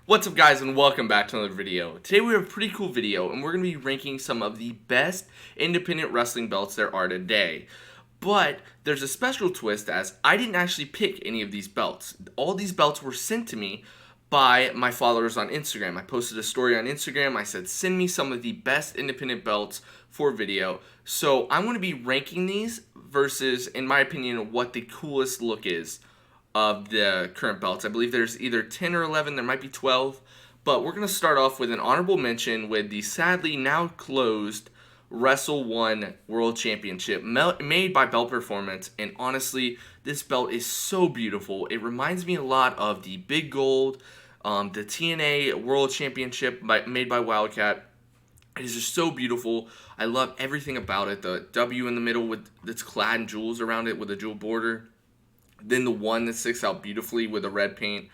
What's up guys and welcome back to another video. Today we have a pretty cool video and we're going to be ranking some of the best independent wrestling belts there are today. But there's a special twist as I didn't actually pick any of these belts. All these belts were sent to me by my followers on Instagram. I posted a story on Instagram. I said send me some of the best independent belts for video. So I'm going to be ranking these versus, in my opinion, what the coolest look is of the current belts. I believe there's either 10 or 11, there might be 12, but we're going to start off with an honorable mention with the sadly now closed Wrestle 1 World Championship made by Belt Performance, and honestly, this belt is so beautiful. It reminds me a lot of the Big Gold, the TNA World Championship made by Wildcat. It is just so beautiful. I love everything about it. The W in the middle with that's clad in jewels around it with a jewel border. Then the one that sticks out beautifully with the red paint.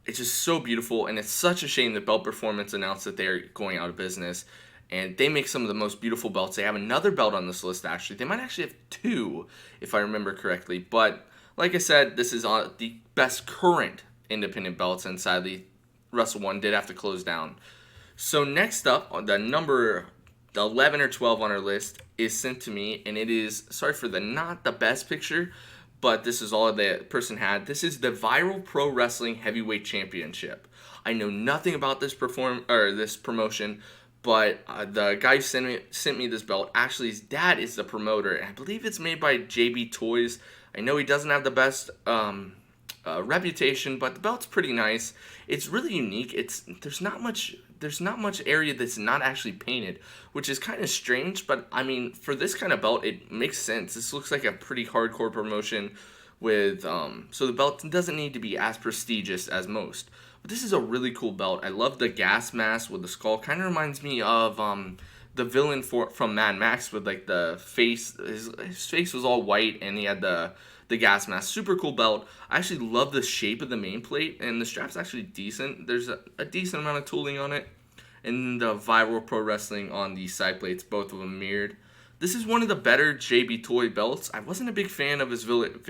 It's just so beautiful, and it's such a shame that Belt Performance announced that they're going out of business. And they make some of the most beautiful belts. They have another belt on this list, actually. They might actually have two, if I remember correctly. But, like I said, this is the best current independent belts, and sadly, Wrestle 1 did have to close down. So next up, on the number 11 or 12 on our list is sent to me, and it is, sorry for the not the best picture, but this is all the person had. This is the Viral Pro Wrestling Heavyweight Championship. I know nothing about this promotion, but the guy who sent me this belt, actually his dad is the promoter, and I believe it's made by JB Toys. I know he doesn't have the best reputation, but the belt's pretty nice. It's really unique. There's not much area that's not actually painted, which is kind of strange, but I mean, for this kind of belt, it makes sense. This looks like a pretty hardcore promotion with, so the belt doesn't need to be as prestigious as most. But this is a really cool belt. I love the gas mask with the skull. Kind of reminds me of the villain from Mad Max with like the face. His face was all white and he had the gas mask. Super cool belt. I actually love the shape of the main plate, and the strap's actually decent. There's a decent amount of tooling on it. And the Viral Pro Wrestling on the side plates, both of them mirrored. This is one of the better JB Toy belts. I wasn't a big fan of his one of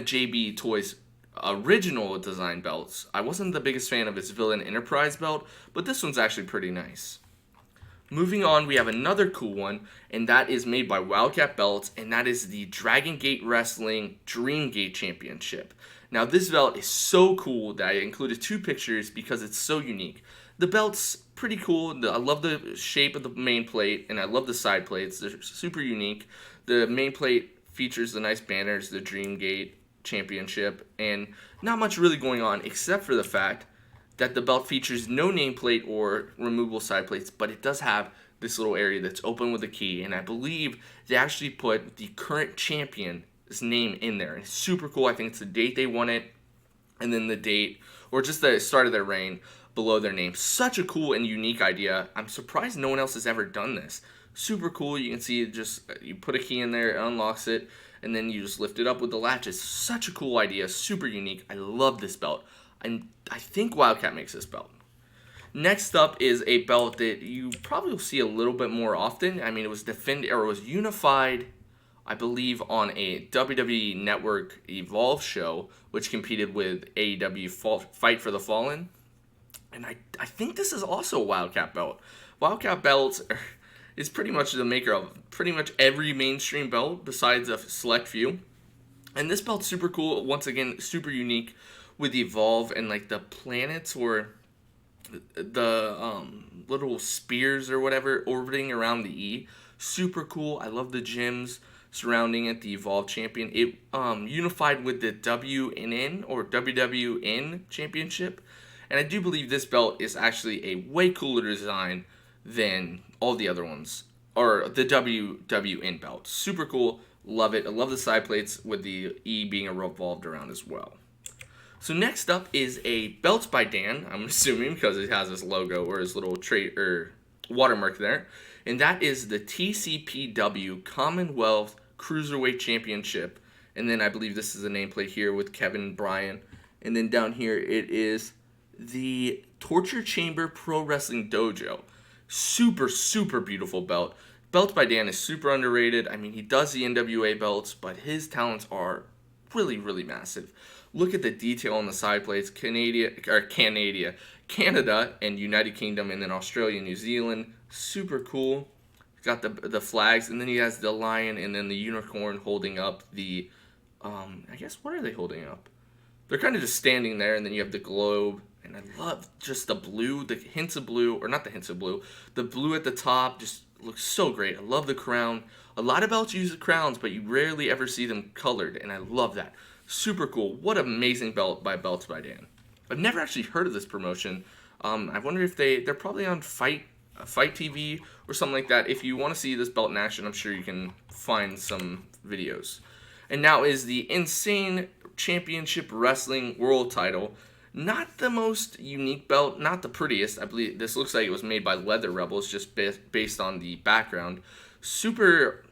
JB Toy's original design belts. I wasn't the biggest fan of his Villain Enterprise belt, but this one's actually pretty nice. Moving on, we have another cool one, and that is made by Wildcat Belts, and that is the Dragon Gate Wrestling Dream Gate Championship. Now, this belt is so cool that I included two pictures because it's so unique. The belt's pretty cool. I love the shape of the main plate, and I love the side plates. They're super unique. The main plate features the nice banners, the Dream Gate Championship, and not much really going on except for the fact that the belt features no nameplate or removable side plates, but it does have this little area that's open with a key, and I believe they actually put the current champion's name in there. It's super cool. I think it's the date they won it, and then the date, or just the start of their reign below their name. Such a cool and unique idea. I'm surprised no one else has ever done this. Super cool. You can see it just, you put a key in there, it unlocks it, and then you just lift it up with the latches. Such a cool idea. Super unique. I love this belt. And I think Wildcat makes this belt. Next up is a belt that you probably will see a little bit more often. I mean, it was unified, I believe, on a WWE Network Evolve show, which competed with AEW Fight for the Fallen. And I think this is also a Wildcat belt. Wildcat belts is pretty much the maker of pretty much every mainstream belt besides a select few. And this belt's super cool. Once again, super unique with Evolve and like the planets or the little spears or whatever orbiting around the E. Super cool. I love the gems surrounding it, the Evolve champion. It unified with the WNN or WWN championship. And I do believe this belt is actually a way cooler design than all the other ones. Or the WWN belt. Super cool. Love it. I love the side plates with the E being revolved around as well. So next up is a belt by Dan, I'm assuming because it has his logo or his little trait or watermark there. And that is the TCPW Commonwealth Cruiserweight Championship. And then I believe this is the nameplate here with Kevin Bryan. And then down here it is the Torture Chamber Pro Wrestling Dojo. Super, super beautiful belt. Belt by Dan is super underrated. I mean, he does the NWA belts, but his talents are really, really massive. Look at the detail on the side plates. Canada and United Kingdom, and then Australia and New Zealand. Super cool. Got the flags, and then he has the lion and then the unicorn holding up the I guess, what are they holding up? They're kind of just standing there, and then you have the globe. And I love just the blue, the hints of blue, or not the hints of blue, the blue at the top just looks so great. I love the crown. A lot of belts use the crowns, but you rarely ever see them colored, and I love that. Super cool. What an amazing belt by Belts by Dan. I've never actually heard of this promotion. I wonder if they're probably on Fight TV or something like that. If you want to see this belt in action, I'm sure you can find some videos. And now is the Insane Championship Wrestling World Title. Not the most unique belt, not the prettiest. I believe this looks like it was made by Leather Rebels, just based on the background. Super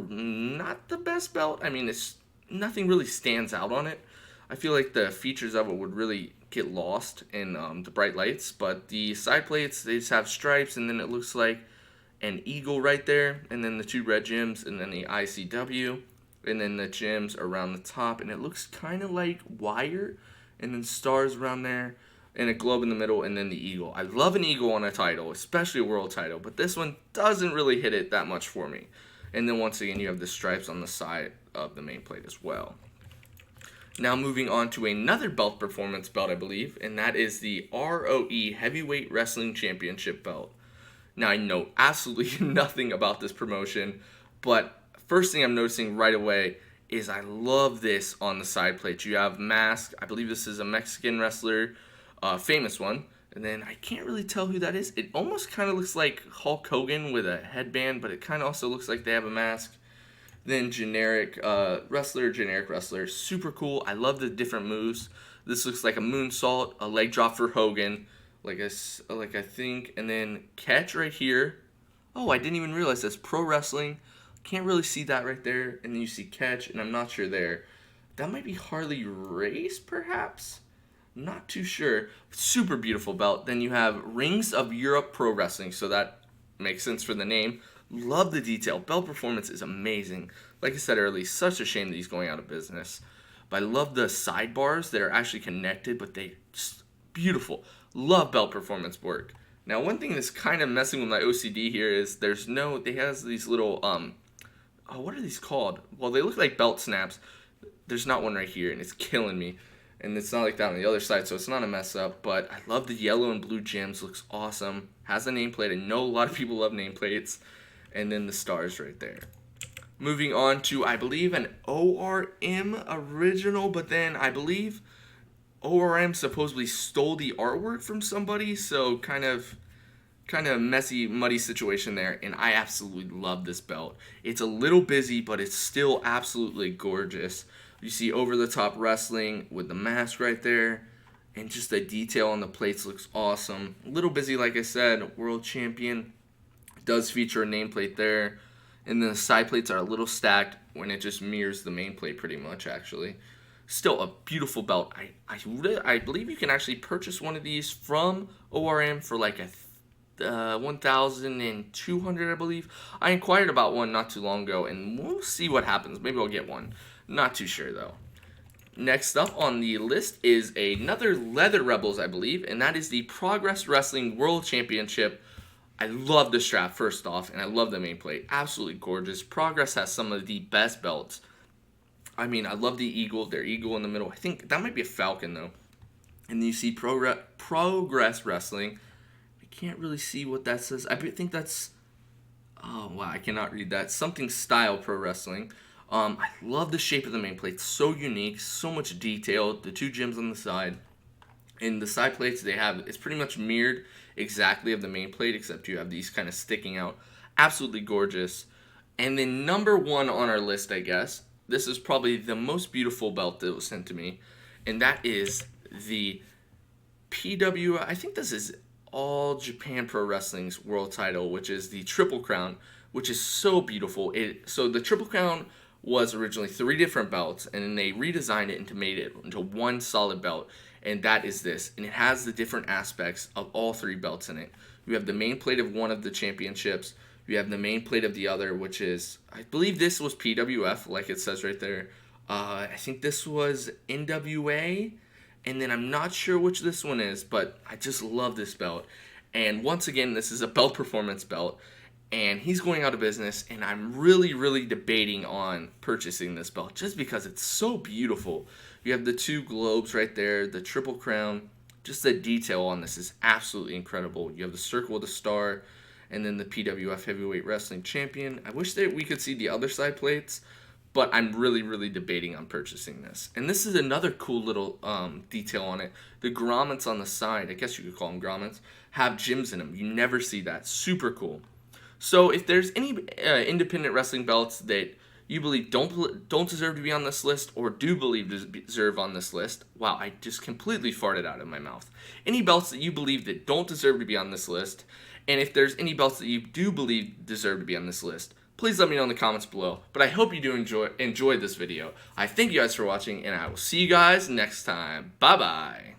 not the best belt. I mean, it's nothing really stands out on it. I feel like the features of it would really get lost in the bright lights. But the side plates, they just have stripes, and then it looks like an eagle right there, and then the 2 red gems, and then the ICW, and then the gems around the top, and it looks kind of like wire, and then stars around there, and a globe in the middle, and then the eagle. I love an eagle on a title, especially a world title, but this one doesn't really hit it that much for me. And then once again, you have the stripes on the side of the main plate as well. Now moving on to another belt performance belt, I believe, and that is the ROE Heavyweight Wrestling Championship belt. Now I know absolutely nothing about this promotion, but first thing I'm noticing right away is I love this on the side plate. You have Mask. I believe this is a Mexican wrestler, famous one. And then I can't really tell who that is. It almost kind of looks like Hulk Hogan with a headband, but it kind of also looks like they have a mask. Then generic wrestler, super cool. I love the different moves. This looks like a moonsault, a leg drop for Hogan, like I think, and then catch right here. Oh, I didn't even realize that's pro wrestling. Can't really see that right there, and then you see catch, and I'm not sure there. That might be Harley Race, perhaps? Not too sure. Super beautiful belt. Then you have Rings of Europe Pro Wrestling, so that makes sense for the name. Love the detail. Belt performance is amazing. Like I said earlier, such a shame that he's going out of business. But I love the sidebars that are actually connected, but they just beautiful. Love belt performance work. Now, one thing that's kind of messing with my OCD here is they has these little what are these called? Well, they look like belt snaps. There's not one right here, and it's killing me. And it's not like that on the other side, so it's not a mess up. But I love the yellow and blue gems. Looks awesome. Has a nameplate. I know a lot of people love nameplates. And then the stars right there. Moving on to, I believe, an ORM original. But then I believe ORM supposedly stole the artwork from somebody. So kind of messy, muddy situation there. And I absolutely love this belt. It's a little busy, but it's still absolutely gorgeous. You see over-the-top wrestling with the mask right there. And just the detail on the plates looks awesome. A little busy, like I said. World champion. Does feature a nameplate there. And then the side plates are a little stacked when it just mirrors the main plate pretty much, actually. Still a beautiful belt. I believe you can actually purchase one of these from ORM for like a 1,200, I believe. I inquired about one not too long ago, and we'll see what happens. Maybe I'll get one. Not too sure, though. Next up on the list is another Leather Rebels, I believe, and that is the Progress Wrestling World Championship. I love the strap, first off, and I love the main plate. Absolutely gorgeous. Progress has some of the best belts. I mean, I love the eagle, their eagle in the middle. I think that might be a falcon, though. And then you see Progress Wrestling. I can't really see what that says. I think that's... Oh, wow, I cannot read that. Something style pro wrestling. I love the shape of the main plate. So unique, so much detail. The 2 gems on the side. And the side plates they have, it's pretty much mirrored exactly of the main plate, except you have these kind of sticking out. Absolutely gorgeous. And then number 1 on our list, I guess, this is probably the most beautiful belt that was sent to me, and that is the I think this is All Japan Pro Wrestling's world title, which is the Triple Crown, which is so beautiful. So the Triple Crown was originally 3 different belts, and then they redesigned it and made it into one solid belt, and that is this. And it has the different aspects of all 3 belts in it. You have the main plate of one of the championships. You have the main plate of the other, which is, I believe this was PWF, like it says right there. I think this was NWA, and then I'm not sure which this one is, but I just love this belt. And once again, this is a belt performance belt, and he's going out of business, and I'm really, really debating on purchasing this belt just because it's so beautiful. You have the two globes right there, the triple crown. Just the detail on this is absolutely incredible. You have the circle with the star, and then the PWF Heavyweight Wrestling Champion. I wish that we could see the other side plates, but I'm really, really debating on purchasing this. And this is another cool little detail on it. The grommets on the side, I guess you could call them grommets, have gems in them. You never see that. Super cool. So if there's any independent wrestling belts that you believe don't deserve to be on this list, or do believe deserve on this list, wow, I just completely farted out of my mouth. Any belts that you believe that don't deserve to be on this list, and if there's any belts that you do believe deserve to be on this list, please let me know in the comments below. But I hope you do enjoy this video. I thank you guys for watching, and I will see you guys next time. Bye bye.